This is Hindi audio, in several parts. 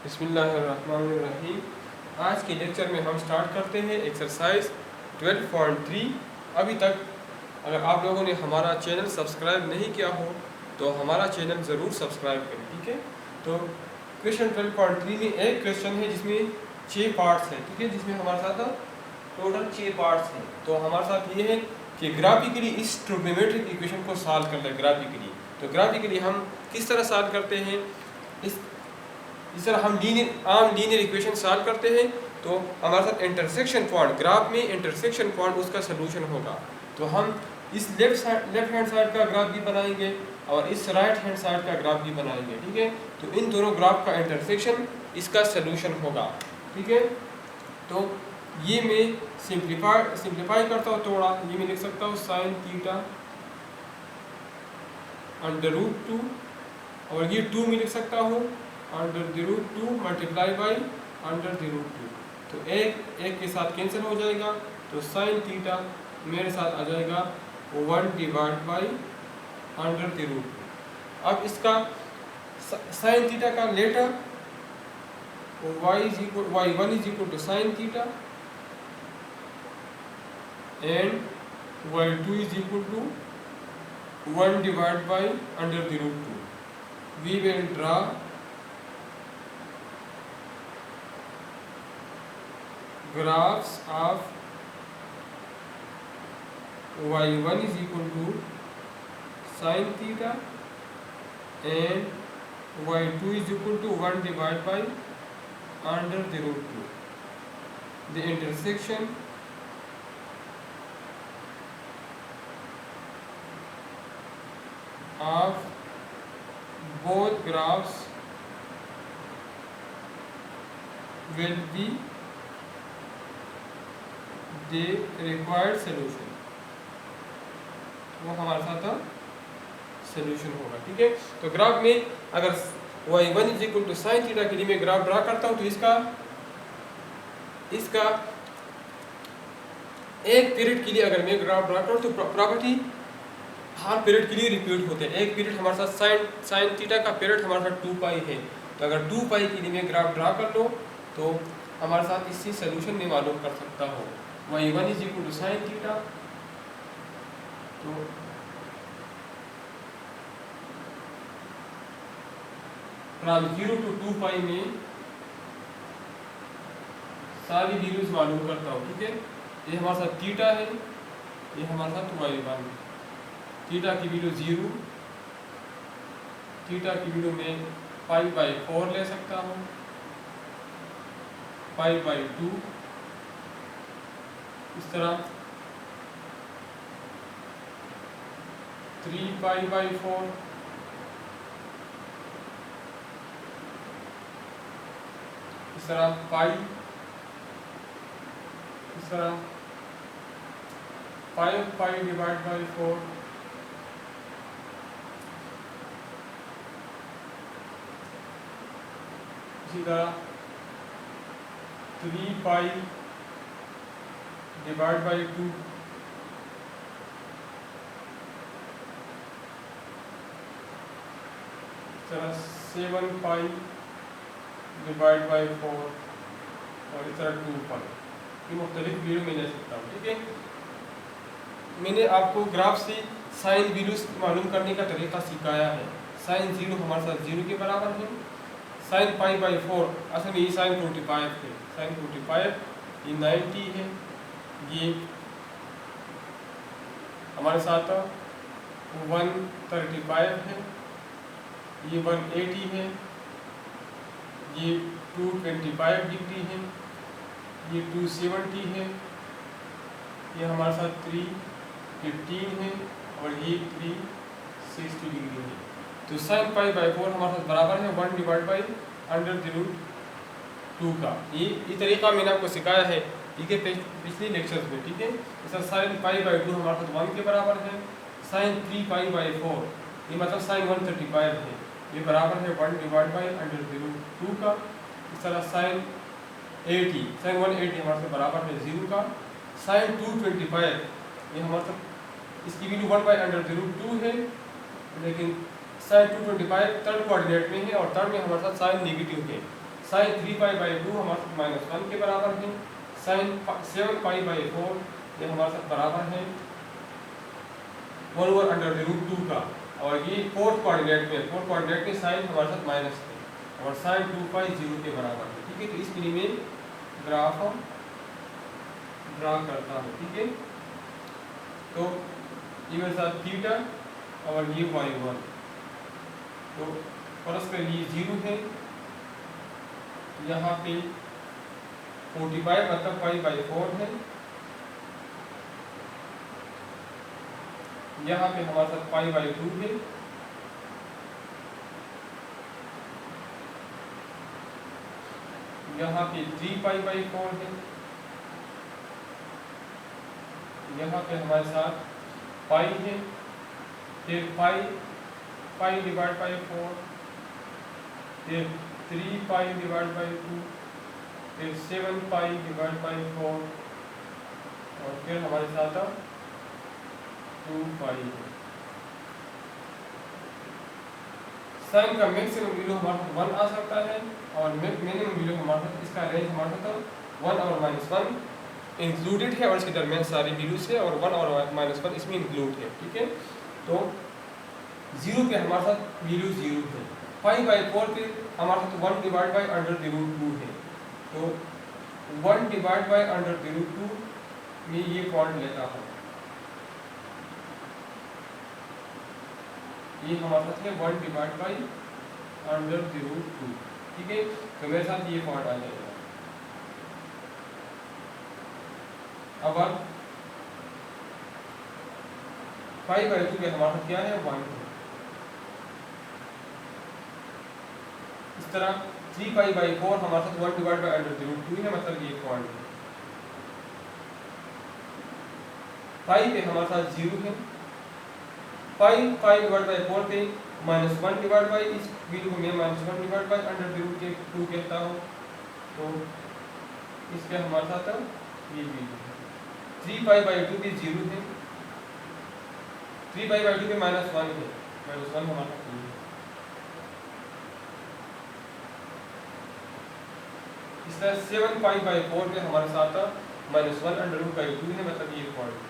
बिस्मिल्लाहिर्रहमानिर्रहीम। आज के लेक्चर में हम स्टार्ट करते हैं एक्सरसाइज 12.3। अभी तक अगर आप लोगों ने हमारा चैनल सब्सक्राइब नहीं किया हो तो हमारा चैनल ज़रूर सब्सक्राइब करें, ठीक है। तो क्वेश्चन 12.3 में एक क्वेश्चन है जिसमें 6 पार्ट्स हैं, ठीक है, जिसमें हमारे साथ टोटल 6 पार्ट्स हैं। तो हमारे साथ ये है कि ग्राफिकली इस ट्रिग्नोमेट्रिक इक्वेशन को सॉल्व कर लें ग्राफिकली। तो ग्राफिकली हम किस तरह सॉल्व करते हैं, इस तरह हम आम लीनियर इक्वेशन सॉल्व करते हैं। तो हमारे साथ इंटरसेक्शन पॉइंट, ग्राफ में इंटरसेक्शन पॉइंट उसका सलूशन होगा। तो हम इस लेफ्ट हैंड साइड का ग्राफ भी बनाएंगे और इस राइट हैंड साइड का ग्राफ भी बनाएंगे, ठीक है। तो इन दोनों ग्राफ का इंटरसेक्शन इसका सलूशन होगा, ठीक है। तो ये मैं सिंप्लीफाई करता हूँ थोड़ा। ये मैं लिख सकता हूँ साइन थीटा अंडर रूट 2, और ये 2 मैं लिख सकता हूँ under the root 2 multiply by under the root 2। तो एक के साथ कैंसिल हो जाएगा, तो साइन थीटा मेरे साथ आ जाएगा 1 divide by under the root 2। अब इसका साइन थीटा का letter y1 is equal to sine theta and y2 is equal to 1 divided by under the root 2. We will draw graphs of y1 is equal to sin theta and y2 is equal to 1 divided by under the root 2. The intersection of both graphs will be the required solution। वो हमारे साथ सॉल्यूशन होगा, ठीक है। तो ग्राफ में अगर y1 is equal to sine theta के लिए मैं ग्राफ ड्रा करता हूँ, तो इसका एक पीरियड के लिए अगर मैं ग्राफ ड्रा करूँ तो प्रॉपर्टी हर पीरियड के लिए रिपीट होते हैं। एक पीरियड हमारे साथ साइन थीटा का पीरियड हमारे साथ 2 पाई है। तो अगर 2 पाई के लिए मैं ग्राफ ड्रा कर लो तो हमारे साथ इससे सलूशन में मालूम कर सकता हो। y1 is equal to sine theta, तो फ्रॉम 0 to 2 पाई में सारी वैल्यूज मालूम करता हूँ, ठीक है। ये हमारे साथ थीटा है, ये हमारे साथ y1। थीटा की वैल्यू 0, थीटा की वैल्यू में π/4 ले सकता हूँ, π/2, इस तरह 3π/4, इस तरह पाई, इस तरह 5π डिवाइड बाई 4, इसी तरह 3π डिवाइड बाई 2, इस तरह 7π डिवाइड बाई 4, और इस तरह 2π। ये मुख्तलिफ वैल्यू में ले सकता हूँ, ठीक है। मैंने आपको ग्राफ से साइन वैल्यूज मालूम करने का तरीका सिखाया है। साइन 0 हमारे साथ 0 के बराबर है, साइन π/4 असल में ये साइन 45 है, साइन 45 ये 90 है, ये हमारे साथ 135 है, ये 180 है, ये 225 डिग्री है, ये 270 है, ये हमारे साथ 315 है, और ये 360 डिग्री है। तो साइन π/4 हमारे साथ बराबर है 1 divide by under the root 2 का। ये तरीका मैंने आपको सिखाया है, ठीक है, पिछले लेक्चर्स में, ठीक है। जैसा साइन π/2 हमारे साथ 1 के बराबर है, साइन 3π/4 ये मतलब साइन 135 है, ये बराबर है 1 divide by under the root 2 का। इस तरह साइन 180 हमारे साथ बराबर है 0 का। साइन 225 ये हमारे साथ इसकी वैल्यू 1/√2 है, लेकिन साइन 225 थर्ड कोऑर्डिनेट में है और थर्ड में हमारे साथ साइन नेगेटिव है। साइन 3π/2 हमारे साथ -1 के बराबर है। साइन 7π/4 ये हमारे साथ बराबर है 1/√2 का। और ये फोर्थ कोऑर्डिनेट में साइन हमारे साथ माइनस है और साइन 2π 0 के बराबर है। ठीक है, तो इसके लिए मैं ग्राफ ड्रा करता हूँ। ठीक है, तो ये मेरे साथ थीटा और ये y1, तो परस्पर ये 0 है। यहाँ पे 45 मतलब π/4 है। यहाँ पे हमारे साथ π/2 है। यहाँ पे 3π/4 है। यहाँ पे हमारे साथ पाई है, फिर π/4, फिर 3π/2, फिर 7π/4 और फिर हमारे साथ 2π है। साइन का मैक्सिमम वैल्यू हमारे पास 1 आ सकता है और मिनिमम वैल्यू हमारे पास, इसका रेंज हमारे पास 1 और -1 इंक्लूडेड है और इसके दरमियान सारी वैल्यूज है और 1 और -1 इसमें इंक्लूड है। ठीक है, तो 0 पे हमारे साथ वैल्यू 0 है। π/4 पे हमारे साथ 1/√2 है। तो 1/√2 में ये पॉइंट लेता हूँ, ये हमारे साथ है 1/√2। ठीक है, तो मेरे साथ ये पॉइंट आ जाएगा। अब π/2 पे हमारे साथ क्या है 1 है। इस तरह 3π/4 हमारे साथ 1/√2 है, मतलब ये पॉइंट है। पाई पे हमारे साथ 0 है। π/4 पे -1 डिवाइड बाई, इस वैल्यू को मैं -1 डिवाइड बाई √2 कहता हूँ। तो इस पे हमारे साथ ये वैल्यू है। 3π/2 पे 0 है। 3π/2 पे -1 है, -1 हमारे साथ ये है। इस तरह 7π/4 पे हमारे साथ -1√2 है, मतलब ये पॉइंट है।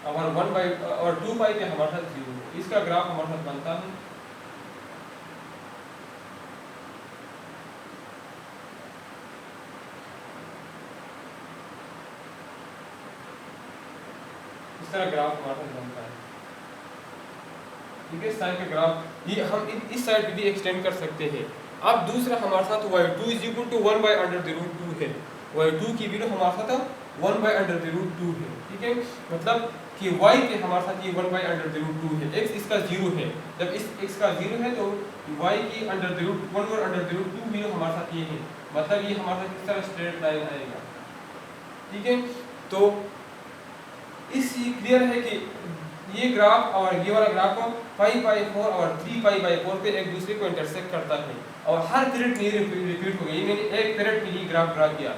और 2π पे हमारे साथ 0 है। इसका ग्राफ हमारे साथ बनता है इस तरह, ग्राफ हमारे साथ बनता है। ठीक है, साइन का ग्राफ ये हम इस साइड पे भी एक्सटेंड कर सकते हैं। अब दूसरा हमारे साथ y2 = 1/√2 है। y2 की वैल्यू हमारे साथ 1/√2 है। ठीक है, मतलब कि y के हमारे साथ ये 1/√2 है। x इसका 0 है। जब इस x का 0 है तो y की 1/√2 वैल्यू हमारे साथ ये है, मतलब ये हमारे साथ इस तरह स्ट्रेट लाइन आएगा। ठीक है, तो इससे क्लियर है कि ये ग्राफ और ये वाला ग्राफ π/4 और 3π/4 पे एक दूसरे को इंटरसेक्ट करता है और हर पीरियड में रिपीट होगा। ये मैंने एक पीरियड के लिए ग्राफ ड्रा किया,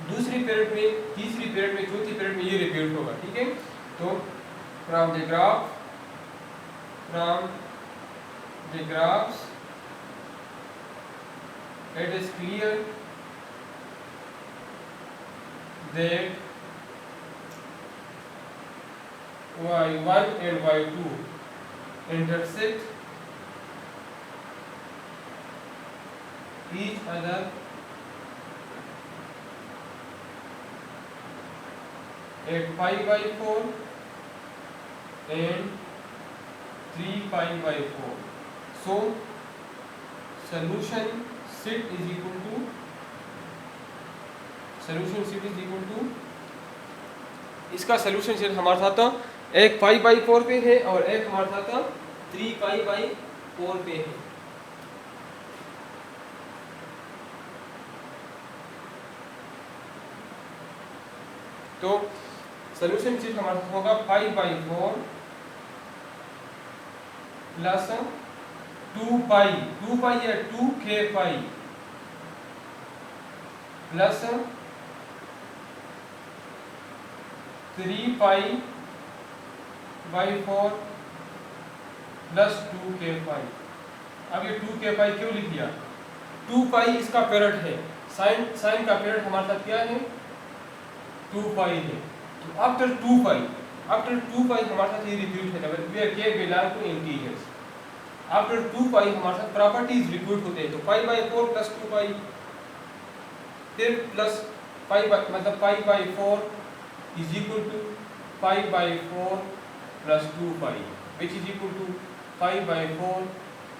दूसरी पीरियड में, तीसरी पीरियड में, चौथी पीरियड में ये रिपीट होगा। ठीक है, तो from the graphs it is clear that y1 and y2 intersect each other at π/4 and 3π/4. So solution set is equal to इसका सोल्यूशन सेट हमारे साथ एक π/4 पे है और एक हमारे साथ 3π/4 पे है। तो सोल्यूशन सेट हमारे साथ होगा π/4 प्लस 2π या 2kπ प्लस 3π/4 प्लस 2kπ। अब ये 2kπ क्यों लिख दिया? 2 पाई इसका पेरियड है, साइन का पेरियड हमारे साथ क्या है 2 पाई है। तो आफ्टर 2 पाई हमारे साथ ये रिपीट है वेयर के बिलोंग टू इंटीजर्स। आफ्टर 2 पाई हमारे साथ प्रॉपर्टीज रिपीट होते हैं। तो पाई बाई 4 प्लस 2 पाई, फिर प्लस पाई बाई मतलब pi by 4 is equal to pi by 4 plus 2 pi which is equal to pi by 4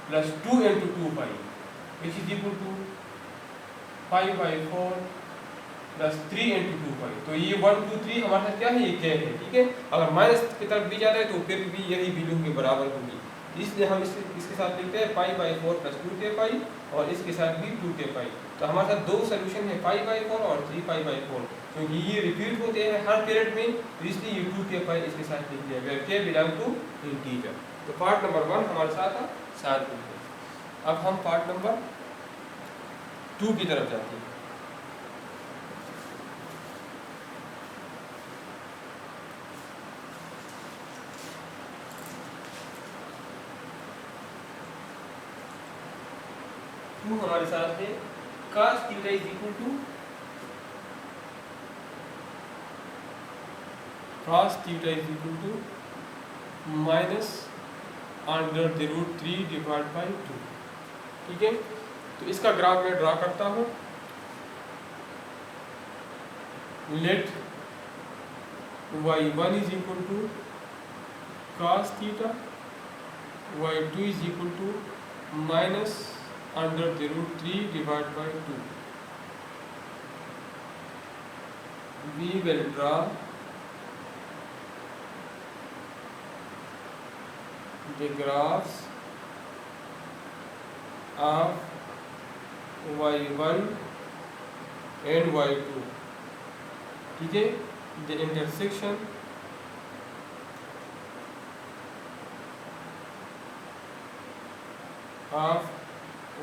plus 2 into 2 pi which is equal to pi by 4 plus 3 into 2 pi. तो ये 1 2 3 हमारे साथ क्या है, ये कैप है, ठीक है। अगर माइनस की तरफ भी जाता है तो फिर भी यही वैल्यू के बराबर होगी, इसलिए हम इसके साथ लिखते हैं पाई बाई 4 प्लस 2 के पाई और इसके साथ भी 2 के पाई। तो हमारे साथ दो सोल्यूशन है पाई बाई 4 और 3 पाई बाई 4, क्योंकि ये रिपीट होते हैं हर पीरियड में, तो इसलिए ये 2 के पाई इसके साथ लिख दिया गया के बिलोंग टू इंटीजर। तो पार्ट नंबर 1 हमारे साथ हो गया। अब हम पार्ट नंबर 2 की तरफ जाते हैं। हमारे साथ है cos theta is equal to minus under the root 3 divide by 2, ठीक है। तो इसका ग्राफ मैं ड्रा करता हूँ। Let y1 is equal to cos theta, y2 is equal to minus under the root 3 divided by 2. We will draw the graphs of y1 and y2, ठीक है। the intersection of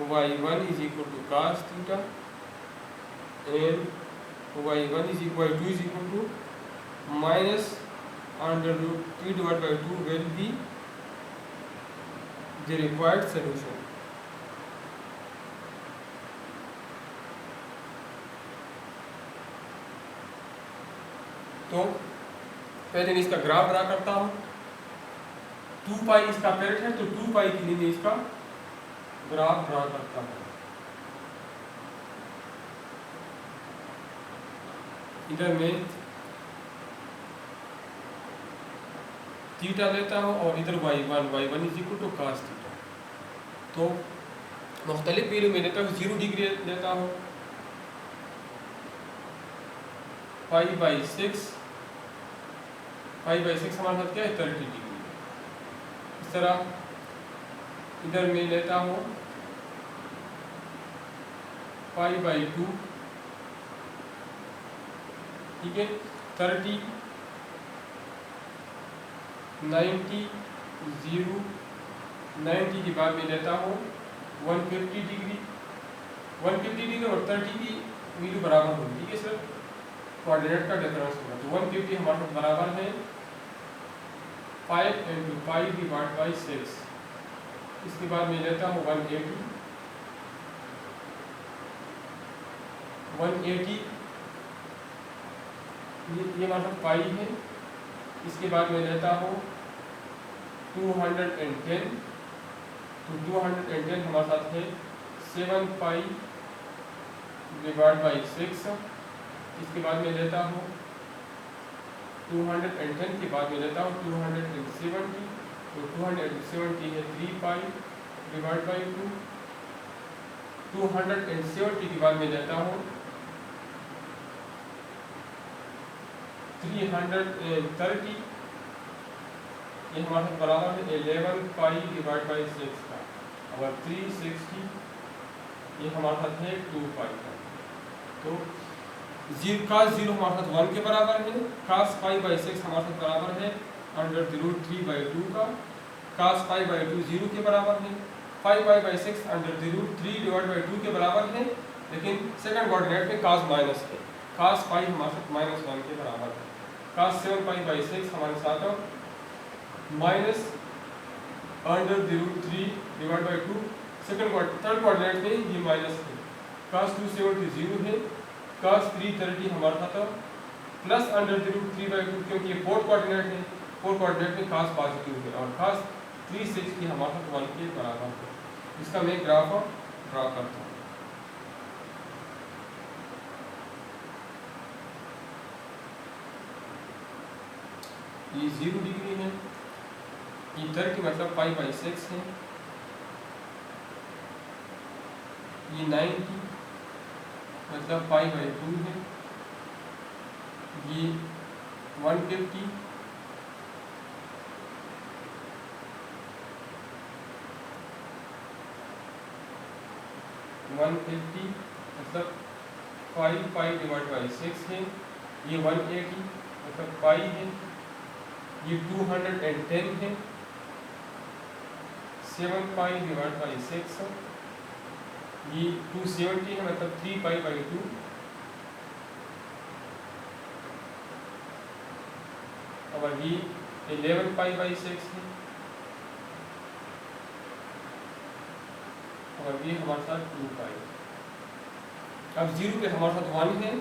y1 is equal to cos theta and y2 is equal to minus under root 3 divided by 2 will be the required solution. तो पहले मैं इसका ग्राफ ड्रा करता हूँ। 2 पाई इसका पेरियड है, तो 2 पाई के लिए मैं इसका ग्राफ ड्रा करता हूँ। इधर मैं थीटा लेता हूँ और इधर y1 is equal to cos theta. तो मुख्तलिफ वैल्यू में लेता हूँ, 0 डिग्री लेता हूँ, पाई बाई 6 हमारे साथ क्या है 30 डिग्री। इस तरह इधर मैं लेता हूँ पाई बाई 2, ठीक है। 30 90 0 90 के बाद मैं लेता हूँ 150 डिग्री और 30 की वैल्यू बराबर होगी, ठीक है सर। कोऑर्डिनेट का डिफरेंस होगा, तो 150 हमारे साथ बराबर है 5 इंटू पाई डिवाइड बाई 6। इसके बाद मैं लेता हूँ 180 ये हमारे साथ पाई है। इसके बाद मैं लेता हूँ 210, तो 210 हमारे साथ है 7 पाई डिवाइड बाई 6। इसके बाद मैं लेता हूँ 210 के बाद मैं लेता हूँ 270, तो 270 है 3 पाई डिवाइड बाई 2। 270 के बाद मैं लेता हूँ 330, ये हमारे साथ बराबर है 11 पाई डिवाइड बाई 6 का, और 360 ये हमारे साथ है 2 पाई का। तो cos 0 हमारे साथ 1 के बराबर है, cos पाई बाई 6 हमारे साथ बराबर है अंडर द रूट 3 बाई 2 का, cos पाई बाई 2 0 के बराबर है, pi by 6 under the root 3 divide by 2 के बराबर है, लेकिन सेकंड कोऑर्डिनेट में cos माइनस है, cos पाई हमारे साथ -1 के बराबर है। cos 7 पाई बाई 6 हमारे साथ minus under the root 3 divide by 2, third coordinate में ये माइनस है, cos 270 0 है, cos 330 हमारा था तो प्लस अंडर द रूट 3/2, क्योंकि ये फोर्थ कोऑर्डिनेट है, फोर्थ कोऑर्डिनेट में cos पॉजिटिव है और cos 360 हमारा 1 के बराबर है। इसका मैं ग्राफ ड्रा करता हूँ। ये 0 डिग्री है, ये 30 मतलब π/6 है, ये 90 मतलब π/2 है, ये 150 मतलब 5π/6 है, ये 180 मतलब π है, ये 210 है, 7π/6 है, ये 270 है मतलब 3π/2, और ये 11π/6 है, और ये हमारे साथ 2π। अब 0 पे हमारे साथ 1 है,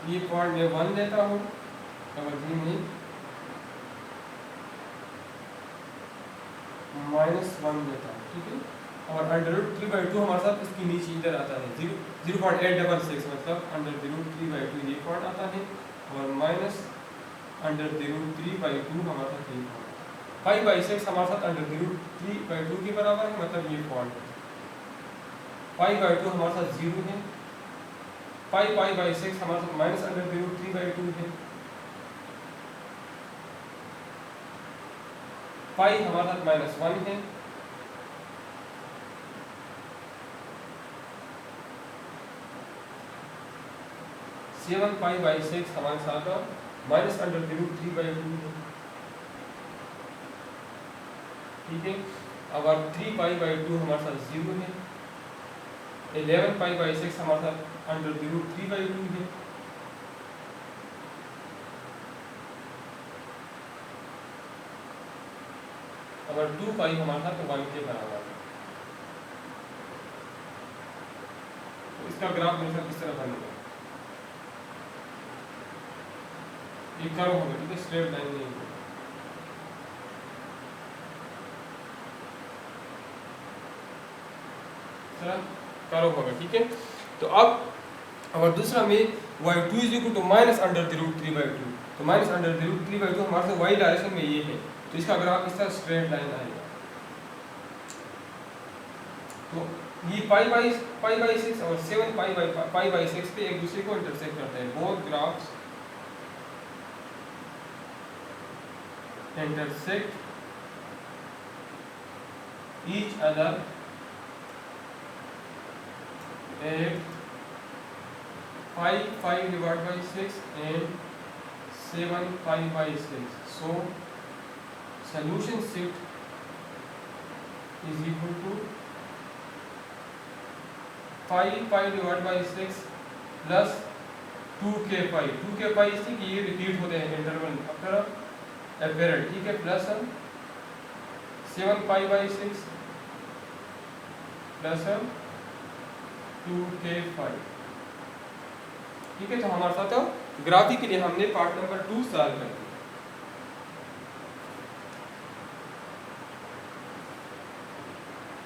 ये पॉइंट में 1 लेता हूँ, और ये में -1 लेता हूँ, ठीक है। और अंडर रूट 3/2 हमारे साथ इसके नीचे इधर आता है, 0.866 मतलब अंडर द रूट 3/2 ये पॉइंट आता है, और माइनस अंडर द रूट 3/2 हमारे साथ ये पॉइंट, 5/6 हमारे साथ अंडर द रूट 3/2 के बराबर है, मतलब ये पॉइंट है। 5/2 हमारे साथ 0 है, π/6 हमारे साथ माइनस अंडर द रूट 3/2 है, पाई हमारे साथ -1 है, सेवन π/6 हमारे साथ माइनस अंडर द रूट 3/2 है, ठीक है। अब 3π/2 हमारे साथ 0 है, 11π/6 हमारे साथ अंडर द रूट 3/2 है, और 2π हमारे साथ 1 के बराबर है। तो इसका ग्राफ मेरे साथ किस तरह बनेगा, ये कर्व होगा, ठीक है, स्ट्रेट लाइन नहीं होगा। कर्व होगा, ठीक है। तो अब अगर दूसरा में y2 = minus under the root 3/2, तो माइनस अंडर द रूट 3/2 हमारे से y डायरेक्शन में ये है, तो इसका ग्राफ इस तरह स्ट्रेट लाइन आएगा। तो ये π/6 और 7π/6 पे एक दूसरे को इंटरसेक्ट करते हैं, both graphs intersect each other at 5/6 and 7π/6. So solution set is equal to 5π/6 plus 2k π। 2k π इसलिए कि ये रिपीट होते हैं इंटरवल आफ्टर apparent, ठीक है, प्लस 7π/6 प्लस 2k5, ठीक है। तो हमारे साथ ग्राफी के लिए हमने पार्ट नंबर 2 सॉल्व कर दिया,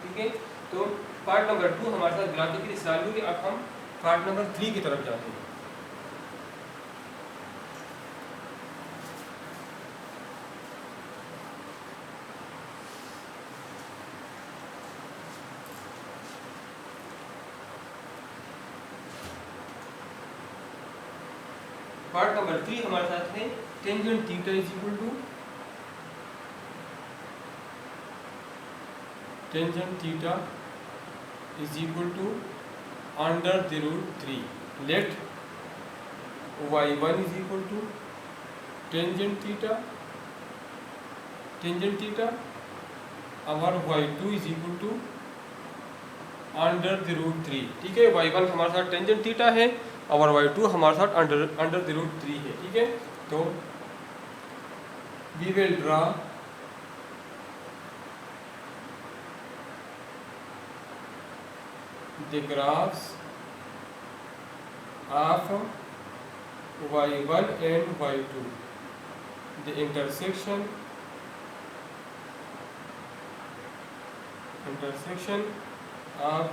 ठीक है। तो पार्ट नंबर 2 हमारे साथ ग्राफी के लिए सॉल्व हुई। अब हम पार्ट नंबर 3 की तरफ जाते हैं। पार्ट नंबर 3 हमारे साथ है tangent theta is equal to under the root 3। Let y1 is equal to tangent theta और y2 is equal to under the root 3, ठीक है। y1 हमारे साथ टेंजेंट थीटा है और y2 हमारे साथ अंडर द रूट 3 है, ठीक है। तो we will draw the graphs of y1 and y2, the intersection of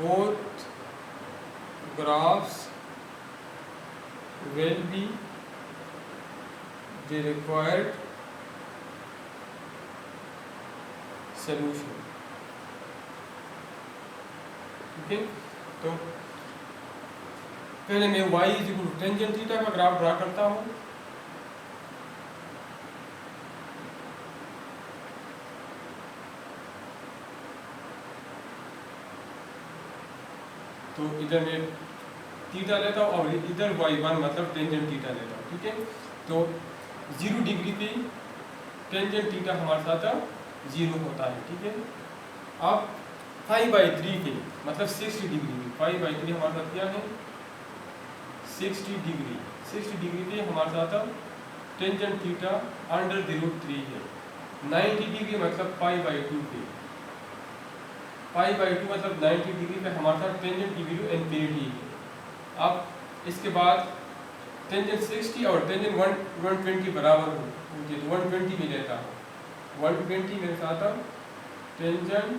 both graphs will be the required solution। ठीक है, तो पहले मैं y इक्वल टेंजेंट थीटा का ग्राफ ड्रा करता हूँ। तो इधर मैं थीटा लेता हूँ और इधर y1 मतलब टेंजेंट थीटा लेता हूँ। ठीक है, तो 0 डिग्री पे टेंजेंट थीटा हमारे साथ 0 होता है। ठीक है, अब 5/3 पे मतलब 60 डिग्री पे 5/3 हमारे साथ क्या है 60 डिग्री। 60 डिग्री पे हमारे साथ टेंजेंट थीटा √3 है। 90 डिग्री मतलब 5/2 पे 5/2 मतलब 90 डिग्री पे हमारे साथ टेंजेंट की वैल्यू इन्फिनिटी है। अब इसके बाद टेंजेंट 60 और टेंजेंट 120 बराबर होती है, तो 120 भी लेता हूँ। 120 मेरे साथ tangent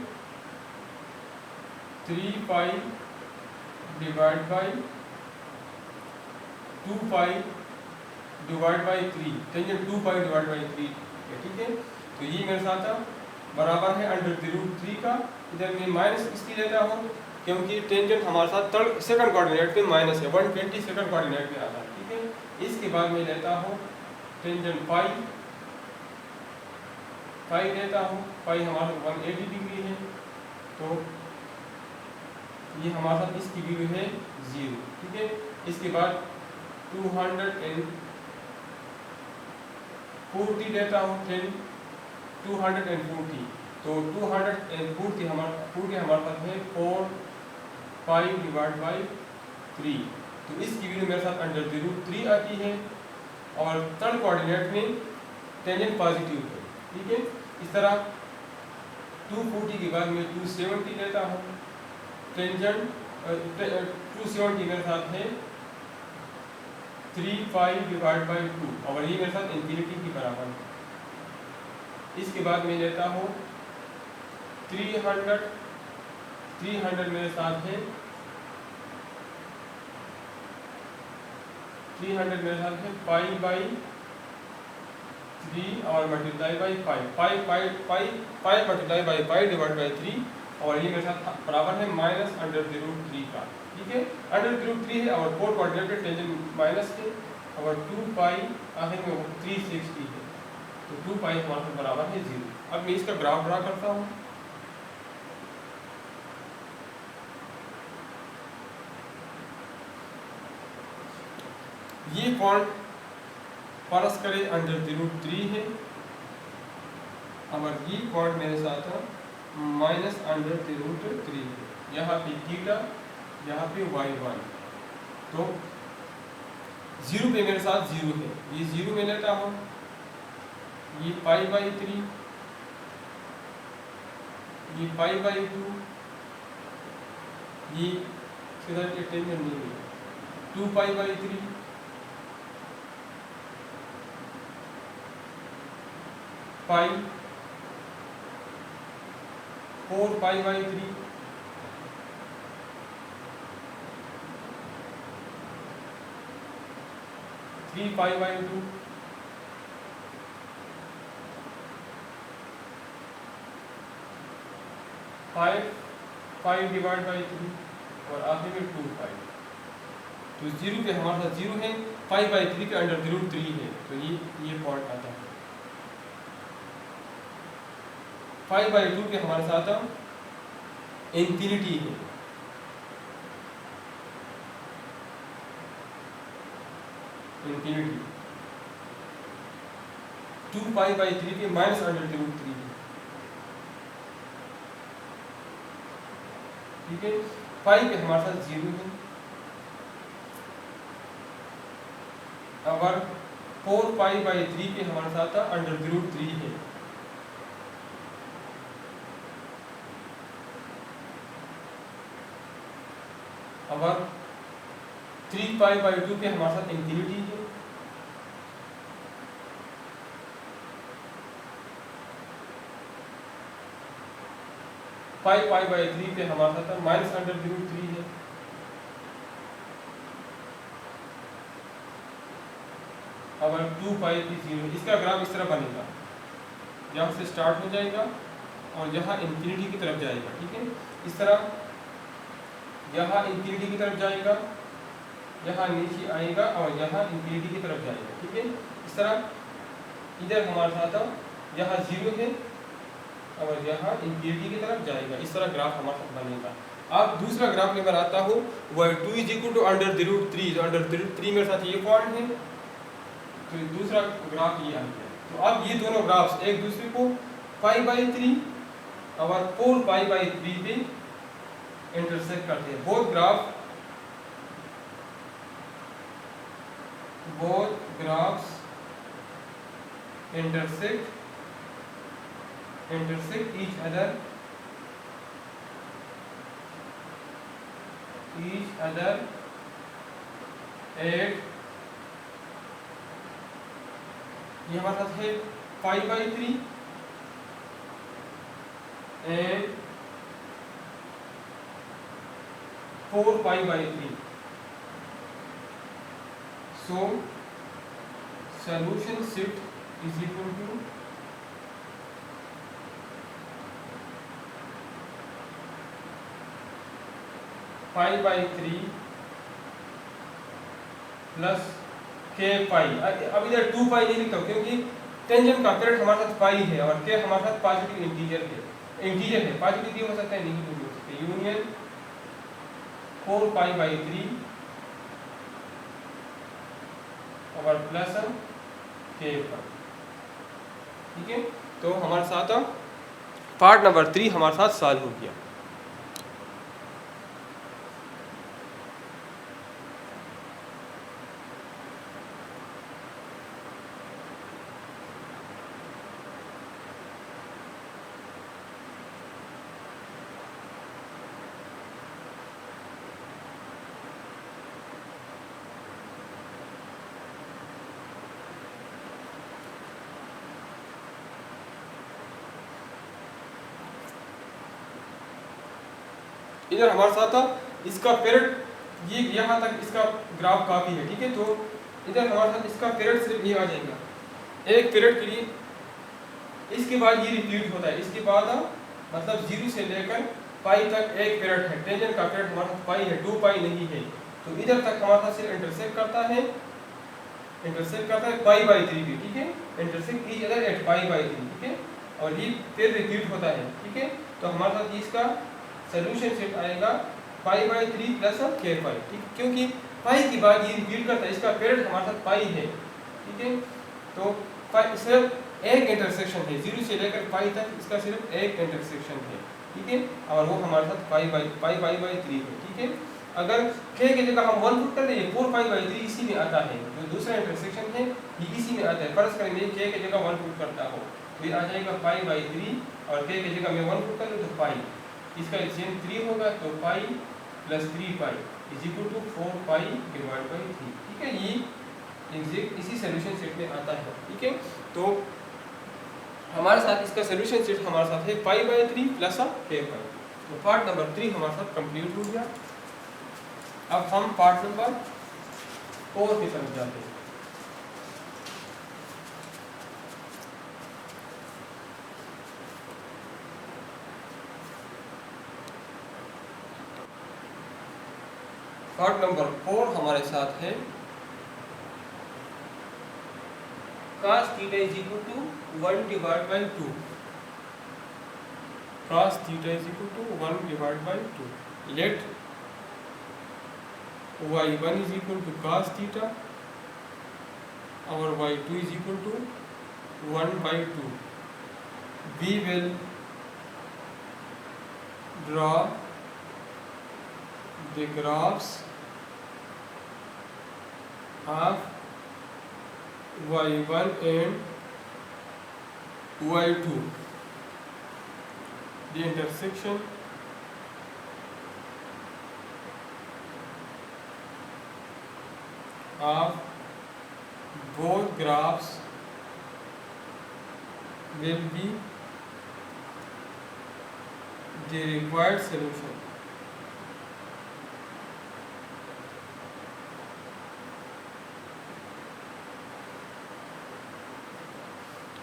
3 pi divide by 2 pi divide by 3, tangent 2 pi divide by 3 है। ठीक है, तो ये मेरे साथ बराबर है √3 का। इधर मैं माइनस इसलिए लेता हूँ क्योंकि टेंजेंट हमारे साथ सेकंड कोऑर्डिनेट पे माइनस है, 120 सेकंड कोऑर्डिनेट में आता है। ठीक है, इसके बाद मैं लेता हूँ टेंजेंट पाई लेता हूँ। पाई हमारे 180 डिग्री है, तो ये हमारे साथ इसकी वैल्यू है 0। ठीक है, इसके बाद 240 लेता हूँ 240, तो 240 हमारे पास है 4 पाई डिवाइड बाई 3, तो इसकी वैल्यू मेरे साथ √3 आती है और थर्ड कोऑर्डिनेट में टेंजेंट पॉजिटिव है। ठीक है, इस तरह 240 के बाद मैं 270 लेता हूँ। टेंजेंट 270 मेरे साथ है 3 पाई डिवाइड बाई 2 और ये मेरे साथ इन्फिनिटी के बराबर है। इसके बाद मैं लेता हूँ 300 मेरे साथ है 300 मेरे साथ है पाई बाई 3 और multiply by pi multiply by pi divide by 3 और ये मेरे साथ बराबर है -√3 का। ठीक है, √3 है और 4 कोऑर्डिनेट टेंजेंट माइनस है और 2 पाई आखिर में 360 है, तो 2 पाई हमारे साथ बराबर है 0। अब मैं इसका ग्राफ ड्रा करता हूँ। ये पॉइंट फर्ज करें √3 है और ये पॉइंट मेरे साथ -√3 है। यहाँ पे थीटा, यहाँ पे y1, तो 0 पे मेरे साथ 0 है, ये 0 में लेता हूँ। ये π/3, ये π/2, ये सीधा टेंजेंट नहीं है 2 π/3, पाई 4 π/3, 3 π/2, 5 डिवाइड बाई 3 और आखिर में 2 पाई। तो 0 पे हमारे साथ 0 है, 5/3 के √3 है, तो ये पॉइंट आता है। 5/2 के हमारे साथ इन्फिनिटी है, इन्फिनिटी 2 π/3 के -√3 है। ठीक है, पाई पे हमारे साथ 0 है। अगर 4 π/3 पे हमारे साथ √3 है। और 3π/2 पे हमारे साथ इंफिनिटी है, π/3 पे हमारे साथ -√3 है, और 2π की 0। इसका ग्राफ इस तरह बनेगा, यहाँ से स्टार्ट हो जाएगा और यहाँ इंफिनिटी की तरफ जाएगा, ठीक है। इस तरह यहाँ इंफिनिटी की तरफ जाएगा, यहाँ नीचे आएगा और यहाँ इंफिनिटी की तरफ जाएगा, ठीक है। इस तरह इधर हमारे साथ यहाँ 0 है और यहाँ इंफिनिटी की तरफ जाएगा। इस तरह ग्राफ हमारे साथ बनेगा। अब दूसरा ग्राफ मैं बनाता हूँ, वह 2 = √3। जो √3 मेरे साथ ये पॉइंट है, तो दूसरा ग्राफ ये आ गया। तो अब ये दोनों ग्राफ्स एक दूसरे को π/3 और 4π/3 पे इंटरसेक्ट करते हैं। Both graphs intersect each other at, ये हमारे साथ है π/3 and 4π/3। so solution set is equal to π/3 plus k π। अब इधर 2π नहीं लिखता क्योंकि टेंजेंट का पीरियड हमारे साथ पाई है और k हमारे साथ पॉजिटिव इंटीजर है। पॉजिटिव भी हो सकता है, नेगेटिव भी हो सकता है। यूनियन 4π/3 और प्लस k π, ठीक है। तो हमारे साथ पार्ट नंबर 3 हमारे साथ सॉल्व हो गया। इधर हमारे साथ इसका पीरियड ये यहाँ तक इसका ग्राफ काफ़ी है, ठीक है। तो इधर हमारे साथ इसका पीरियड सिर्फ ये आ जाएगा एक पीरियड के लिए। इसके बाद ये रिपीट होता है, इसके बाद मतलब 0 से लेकर पाई तक एक पीरियड है। टेंजेंट का पीरियड हमारे साथ पाई है, 2π नहीं है। तो इधर तक हमारे साथ सिर्फ इंटरसेक्ट करता है π/3 भी, ठीक है। इंटरसेक्ट ईच अदर एट π/3, ठीक है। और ये फिर रिपीट होता है, ठीक है। तो हमारे साथ इसका सोल्यूशन सेट आएगा π/3 प्लस k π, ठीक। क्योंकि पाई के बाद ये रिपीट करता है, इसका पीरियड हमारे साथ पाई है, ठीक है। तो सिर्फ एक इंटरसेक्शन है, 0 से लेकर पाई तक इसका सिर्फ एक इंटरसेक्शन है, ठीक है। और वो हमारे साथ π/3 है, ठीक है। अगर k की जगह हम 1 पुट कर दें, 4π/3 इसी में आता है। जो दूसरा इंटरसेक्शन है ये इसी में आता है। फर्ज करेंगे k की जगह 1 पुट करता हो तो ये आ जाएगा π/3 और k की जगह मैं 1 पुट कर लूँ तो पाई, इसका एलसीएम 3 होगा तो π + 3π = 4π/3, ठीक है। ये एग्जैक्ट इसी सॉल्यूशन सेट में आता है, ठीक है। तो हमारे साथ इसका सॉल्यूशन सेट हमारे साथ है π/3 प्लस k π। तो पार्ट नंबर 3 हमारे साथ कंप्लीट हो गया। अब हम पार्ट नंबर 4 की तरफ जाते हैं। पार्ट नंबर 4 हमारे साथ है cos θ = 1/2। cos θ = 1/2। let y1 = cos θ और y2 = 1/2। we will draw the graphs of y1 and y2, the intersection of both graphs will be the required solution.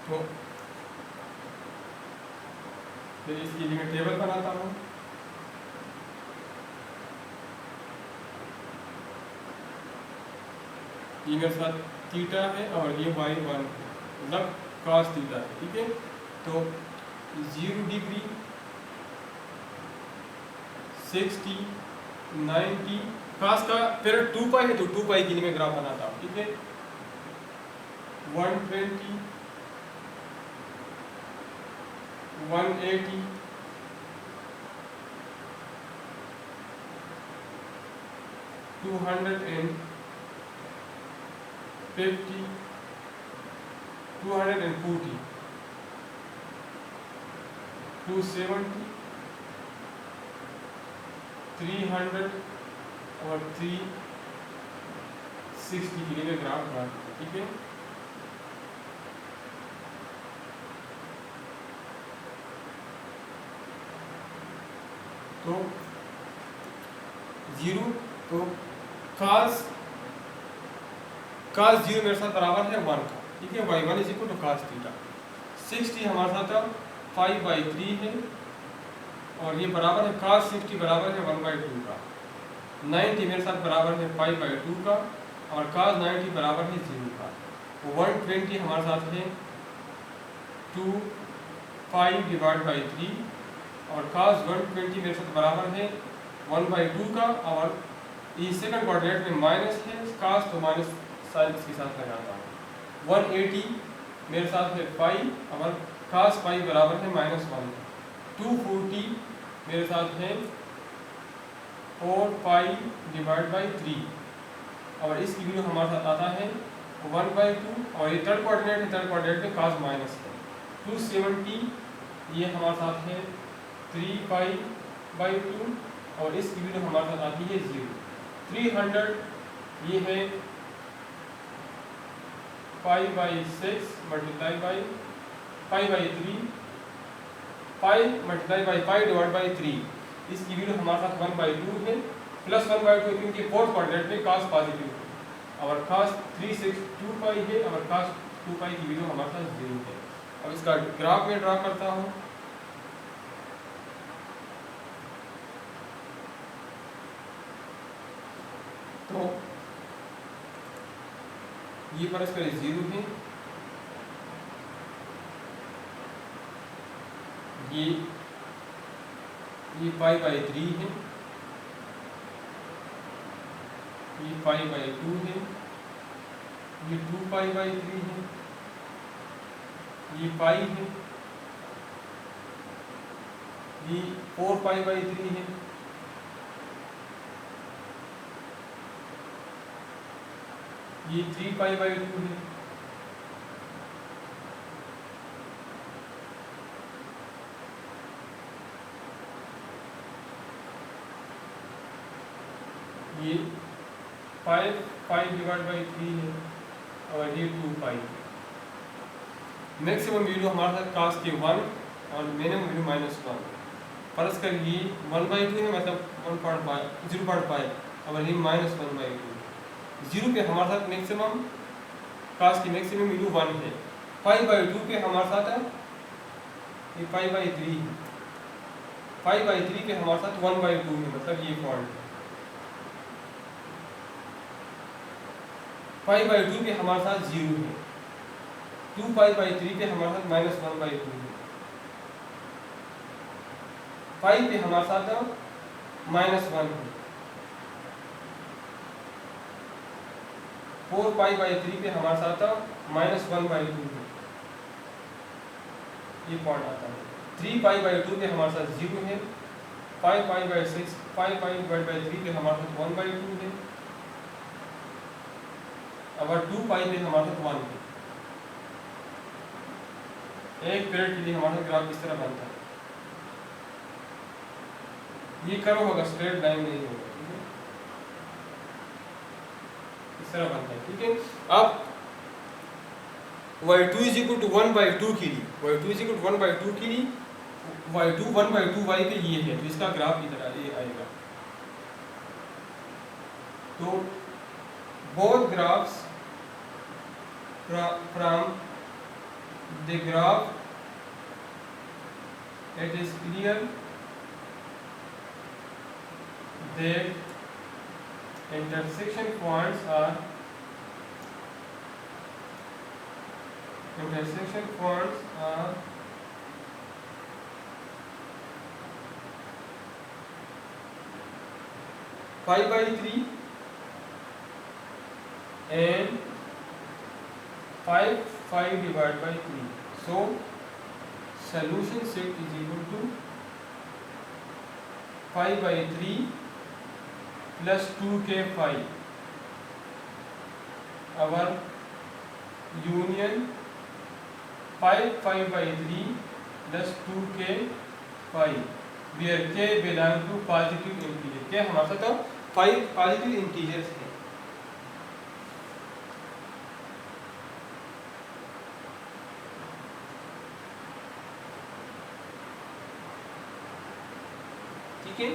तो इसके लिए मैं टेबल बनाता हूँ। ये मेरे साथ थीटा है और ये y1 मतलब cos थीटा है, ठीक है। तो 0 डिग्री 60 90 cos का पीरियड 2 पाई है तो 2 पाई के लिए मैं ग्राफ बनाता हूँ, ठीक है। 120 180 250 240 270 300 और 360 के लिए ग्राफ बनाते हैं, ठीक है। तो 0 तो cos 0 मेरे साथ बराबर है 1 का, ठीक है। y1 is equal to cos theta. 60 हमारे साथ 5/3 है और ये बराबर है cos 60 बराबर है 1/2 का। 90 मेरे साथ बराबर है 5/2 का और cos 90 बराबर है 0 का। 120 हमारे साथ है 2 5/3 और cos 120 मेरे साथ बराबर है 1/2 का और ये सेकंड कोऑर्डिनेट में माइनस है cos तो माइनस साइन इसके साथ लगाता हूँ। 180 मेरे साथ है 5 और cos पाई बराबर है -1। 240 मेरे साथ है 4π/3 और इसकी वैल्यू हमारे साथ आता है 1/2 और ये थर्ड कोऑर्डिनेट है, थर्ड कोऑर्डिनेट में cos माइनस है। 270 ये हमारे साथ है 3π/2 और इसकी वैल्यू हमारे साथ आती है 0। 300 ये है π/6 मल्टीप्लाई बाई π/3 π/3 इसकी वैल्यू हमारे साथ 1/2 है प्लस 1/2 क्योंकि फोर्थ कोऑर्डिनेट में cos पॉजिटिव है और cos 362π है और cos 2π की वैल्यू हमारे साथ 0 है। अब इसका ग्राफ में ड्रा करता हूँ। तो ये परस्पर 0 है, ये π/3 है, ये π/2 है, ये 2π/3 है, ये पाई है, ये 4π/3 है, ये 3π/2 है, ये 5π/3 है और ये 2π है। मैक्सिमम वैल्यू हमारे साथ cos के 1 और मिनिमम वैल्यू -1। फर्ज कर ये 1/2 है मतलब 0.5 और ये -1/2। 0 पे हमारे साथ मैक्सिमम cos की मैक्सिमम वैल्यू 1 है। 5/2 पे हमारे साथ ये π/3 है। 5/3 पे हमारे साथ 1/2 है मतलब ये पॉइंट है। 5/2 पे हमारे साथ 0 है। 2π/3 पे हमारे साथ -1/2 है। 5 पे हमारे साथ -1 है। 4π/3 पे हमारे साथ -1/2 है, ये पॉइंट आता है। 3π/2 पे हमारे साथ 0 है। 5π/3 पे हमारे साथ 1/2 है और 2π पे हमारे साथ 1 है। एक पीरियड के लिए हमारा ग्राफ इस तरह बनता है। ये कर्व होगा, स्ट्रेट लाइन नहीं होगा, ठीक है। इस तरह बनता है, ठीक है। अब y2 इज इक्वल टू 1/2 के लिए, y2 इज इक्वल टू 1/2 के लिए y2 1/2 y पे ये है, तो इसका ग्राफ इधर ये आएगा। तो both graphs from the graph it is clear that intersection points are 5/3 and 5 divided by 3. So solution set is equal to 5/3 plus 2k5. Our union 5/3 plus 2k5 where k belong to positive integer. k हमारे साथ 5 पॉजिटिव इंटीजर्स हैं। ठीक है,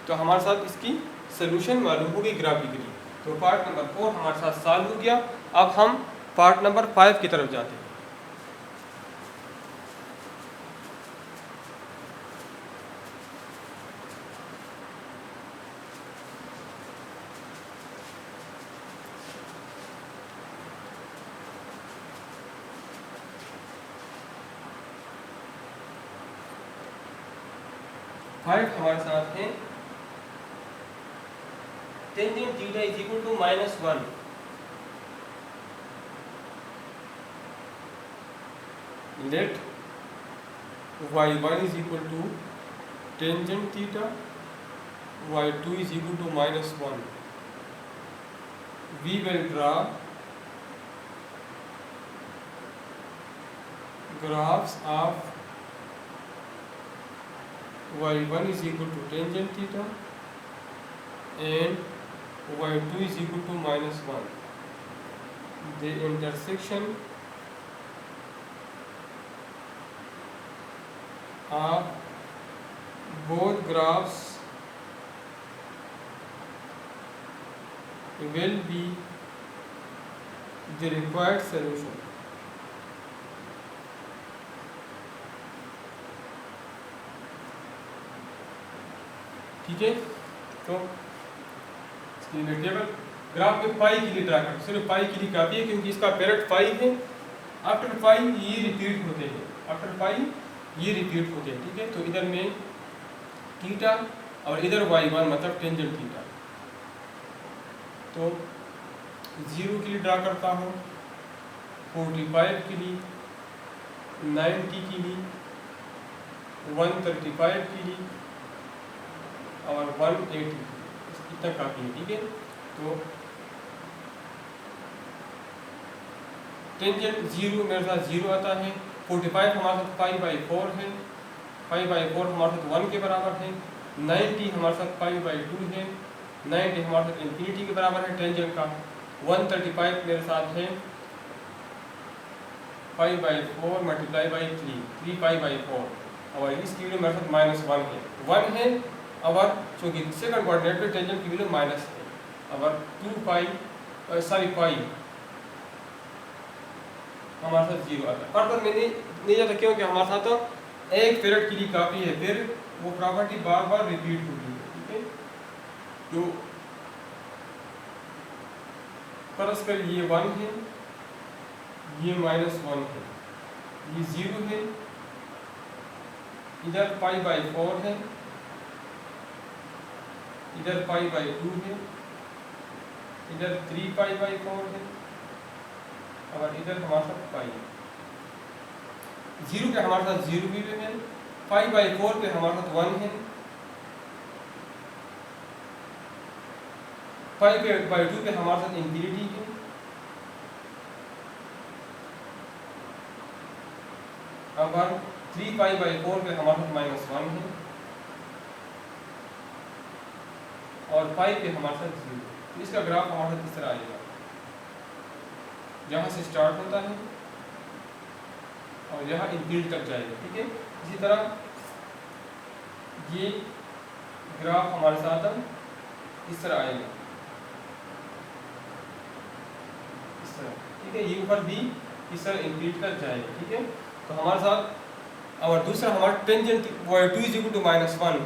तो हमारे साथ इसकी सोल्यूशन मालूम हो गई ग्राफिकली। तो पार्ट नंबर 4 हमारे साथ सॉल्व हो गया। अब हम पार्ट नंबर 5 की तरफ जाते हैं। फाइव हमारे साथ है tangent theta is equal to -1। Let y1 is equal to tangent theta, y2 is equal to -1. We will draw graphs of y1 is equal to tangent theta and y2 is equal to -1. The intersection of both graphs will be the required solution. ठीक है, तो टेबल ग्राफ में पाई के लिए ड्रा कर, सिर्फ पाई के लिए काफ़ी है क्योंकि इसका पेरेंट पाई है। आफ्टर पाई ये रिपीट होते हैं, आफ्टर पाई ये रिपीट होते हैं। ठीक है, तो इधर में थीटा और इधर y1 मतलब टेंजेंट थीटा। तो 0 के लिए ड्रा करता हूँ, 45 के लिए, 90 के लिए, 135 के लिए और 180 इतना काफ़ी है। ठीक है, तो टेंजेंट 0 मेरे साथ 0 आता है। 45 हमारे साथ 5/4 है, 5/4 हमारे साथ 1 के बराबर है। 90 हमारे साथ 5/2 है, 90 हमारे साथ इन्फिनिटी के बराबर है टेंजेंट का। 135 मेरे साथ है 5/4 मल्टीप्लाई बाई 3, 3 π/4 और इसकी वैल्यू मेरे साथ -1 है, 1 है। और चूँकि सेकंड कोऑर्डिनेट पे टेंजेंट की वैल्यू माइनस है, और 2 पाई हमारे साथ 0 आता है। फर्दर में नहीं जाता क्योंकि हमारे साथ एक पीरियड के लिए काफ़ी है, फिर वो प्रॉपर्टी बार बार रिपीट होती है। ठीक है, तो परस्पर ये 1 है, ये -1 है, ये 0 है, इधर π/4 है, इधर π/2 है, इधर 3 π/4 है और इधर हमारे साथ पाई है। 0 पे हमारे साथ 0 भी है, 5/4 पे हमारे साथ 1 है, 5/2 पे हमारे साथ इंफिनिटी है, और 3 π/4 पे हमारे साथ -1 है और 5 पे हमारे साथ 0। तो इसका ग्राफ हमारे साथ इस तरह आएगा। यहाँ से स्टार्ट होता है और यहाँ इंफिनिटी तक जाएगा, ठीक है। इसी तरह ये ग्राफ हमारे साथ इस तरह आएगा, इस तरह, ठीक है। ये ऊपर भी इस तरह इंफिनिटी तक जाएगा, ठीक है। तो हमारे साथ और दूसरा हमारा टेंजेंट y2 = -1,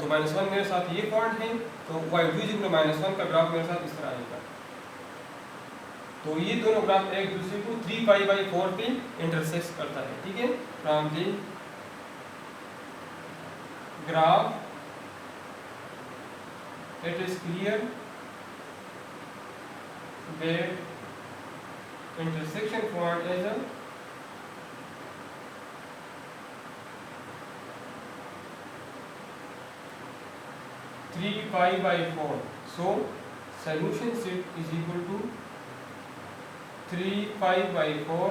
तो -1 मेरे साथ ये पॉइंट है, तो y2 = -1 का ग्राफ मेरे साथ इस तरह आएगा। तो ये दोनों ग्राफ एक दूसरे को 3π/4 पे इंटरसेक्ट करता है, ठीक है। From the graph it is clear that intersection point is 3π/4. So solution set is equal to 3π/4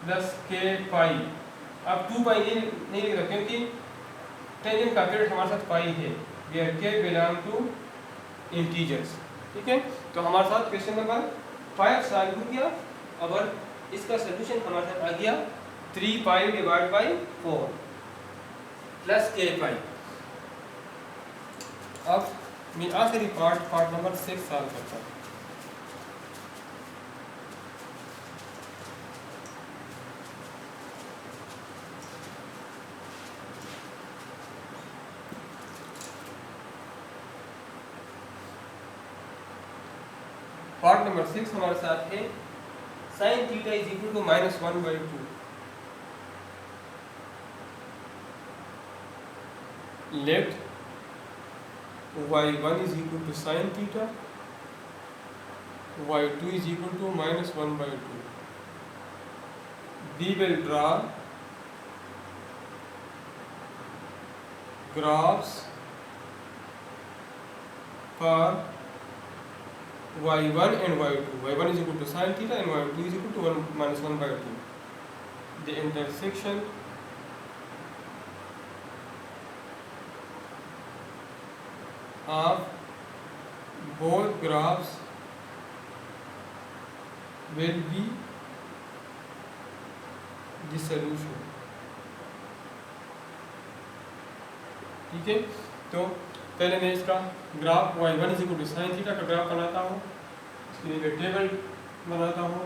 plus k π। अब 2π नहीं लिख रहा क्योंकि टेंजेंट का पीरियड हमारे साथ पाई है, where k belong to integers, ठीक है। तो हमारे साथ क्वेश्चन नंबर 5 सॉल्व हो गया। अब इसका सोल्यूशन हमारे साथ आ गया 3π/4 प्लस k5। अब मैं आखिरी पार्ट नंबर 6 सॉल्व करता हूँ। पार्ट नंबर 6 हमारे साथ है sin θ = -1/2। Let y1 is equal to sin theta, y2 is equal to -1/2. We will draw graphs for y1 and y2. y1 is equal to sin theta and y2 is equal to -1/2. The intersection of both graphs will be the solution, ठीक है। तो पहले मैं इसका ग्राफ y1 = sin थीटा का ग्राफ बनाता हूँ, इसके लिए मैं टेबल बनाता हूँ।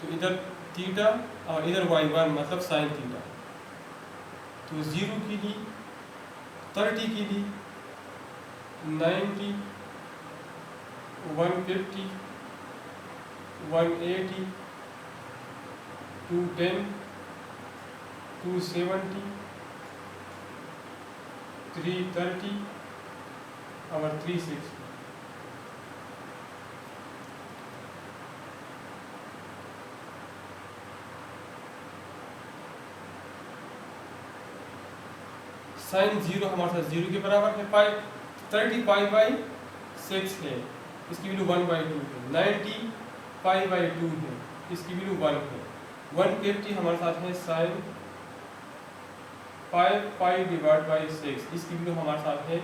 तो इधर थीटा और इधर y1 मतलब sin थीटा। तो 0 के लिए, 30 के लिए, 90, 150, 180, 210, 270, 330 और 360। साइन 0 हमारे साथ 0 के बराबर है, 30π/6 है, इसकी वैल्यू 1/2 है। 90π/2 है, इसकी वैल्यू 1 है। 150 हमारे साथ है sin 5π/6, इसकी वैल्यू हमारे साथ है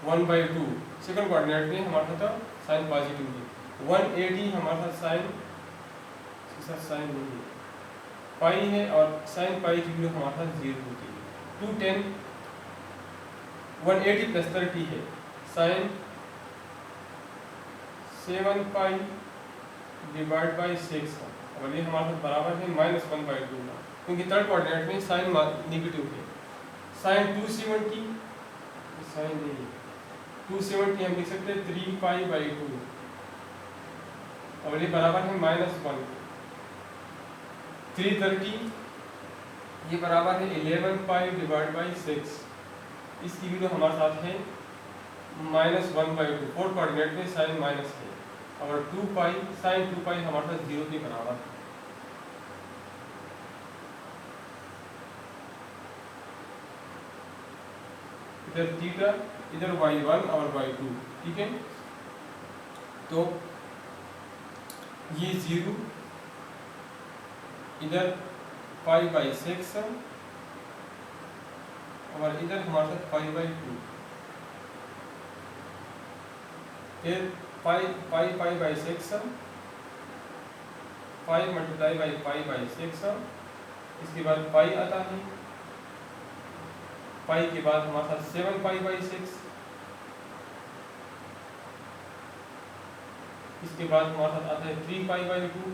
1/2। सेकंड कोऑर्डिनेट में हमारे साथ साइन पॉजिटिव है। 180 हमारे साथ साइन नहीं है, पाई है, और साइन पाई की वैल्यू हमारे साथ 0 होती है। 210, 180 + 30 है, साइन 7π/6 है, और ये हमारे साथ बराबर है -1/2 का, क्योंकि थर्ड कोऑर्डिनेट में साइन नेगेटिव है। साइन 270, साइन नहीं है, 270 हम लिख सकते हैं 3π/2, और ये बराबर है -1। 330 ये बराबर है 11π/6, इसकी वैल्यू हमारे साथ है -1/2। फोर्थ कोऑर्डिनेट में साइन माइनस है, और 2π साइन 2π हमारे साथ 0 के बराबर है। इधर थीटा, इधर y1 और y2, ठीक है। तो ये 0, इधर π/6 और इधर हमारे साथ π/2। फिर pi pi pi by 6, pi multiply by pi by 6, इसके बाद पाई आता है, पाई के बाद हमारे साथ 7 पाई बाई 6, इसके बाद हमारे साथ आता है 3 पाई बाई 2,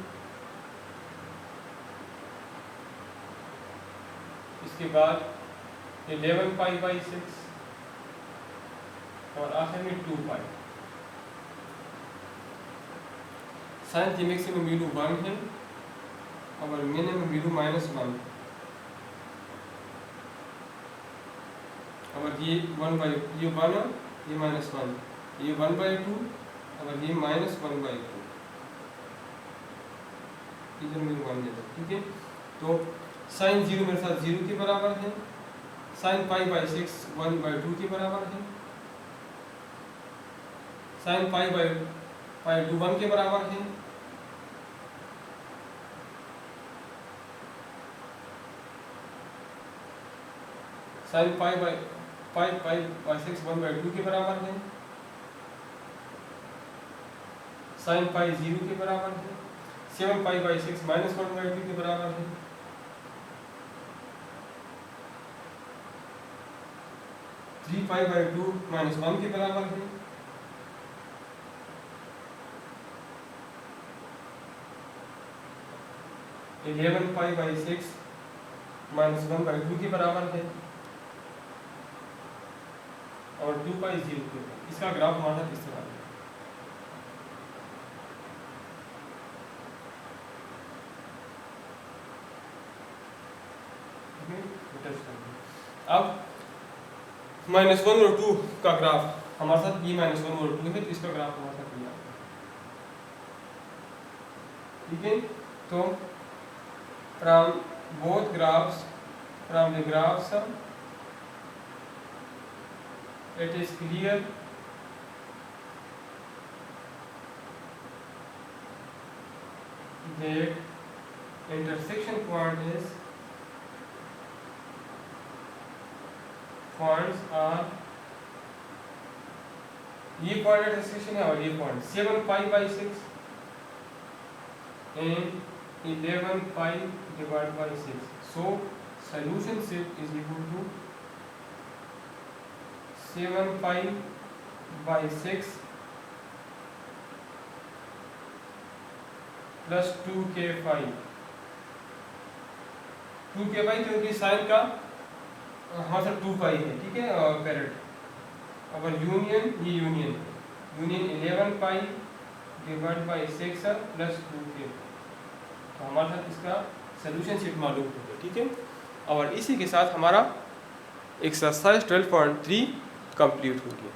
इसके बाद 11 पाई बाई 6 और आखिर में 2 पाई। साइन की मैक्सिमम वैल्यू 1 है और मिनिमम वैल्यू -1, और ये 1 बाई ये 1 ये -1, ये 1/2 और ये -1/2, इधर में 1 देता, ठीक है। तो साइन 0 मेरे साथ 0 के बराबर है, साइन पाई बाई 6 1/2 के बराबर है, साइन पाई बाई 2 1 के बराबर है, साइन पाई बाई 6 1/2 के बराबर है, साइन पाई 0 के बराबर है, 7 पाई बाई 6 -1/2 के बराबर है, थ्री पाई बाई 2 -1 के बराबर है, इलेवन पाई बाई 6 -1/2 के बराबर है, और 2 पाई 0 के। इसका ग्राफ हमारा इस तरह है। अब -1 और 2 का ग्राफ हमारे साथ ये -1 और 2 है, तो इसका ग्राफ हमारे साथ ये आता है, ठीक है। तो from both graphs, from the graphs it is clear that intersection points are ये पॉइंट इंटरसेक्शन है और ये point 7 pi by 6 and 11 pi divided by 6. So solution set is equal to 7 pi by 6 plus 2k pi. 2k pi क्योंकि साइन का हाँ सर 2 पाई है, ठीक है, पैरेट। और यूनियन ये union 11 pi divide by 6 plus 2k, तो हमारे साथ इसका सोल्यूशन शीट मालूम हो गया, ठीक है। और इसी के साथ हमारा एक्सरसाइज 12.3 कंप्लीट हो गया।